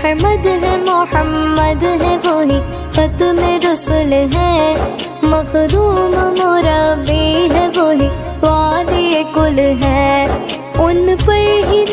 अहमद है मोहम्मद है वही खत्म रसूल है। मखदूम मुरब्बी है वही वाली कुल है। उन पर ही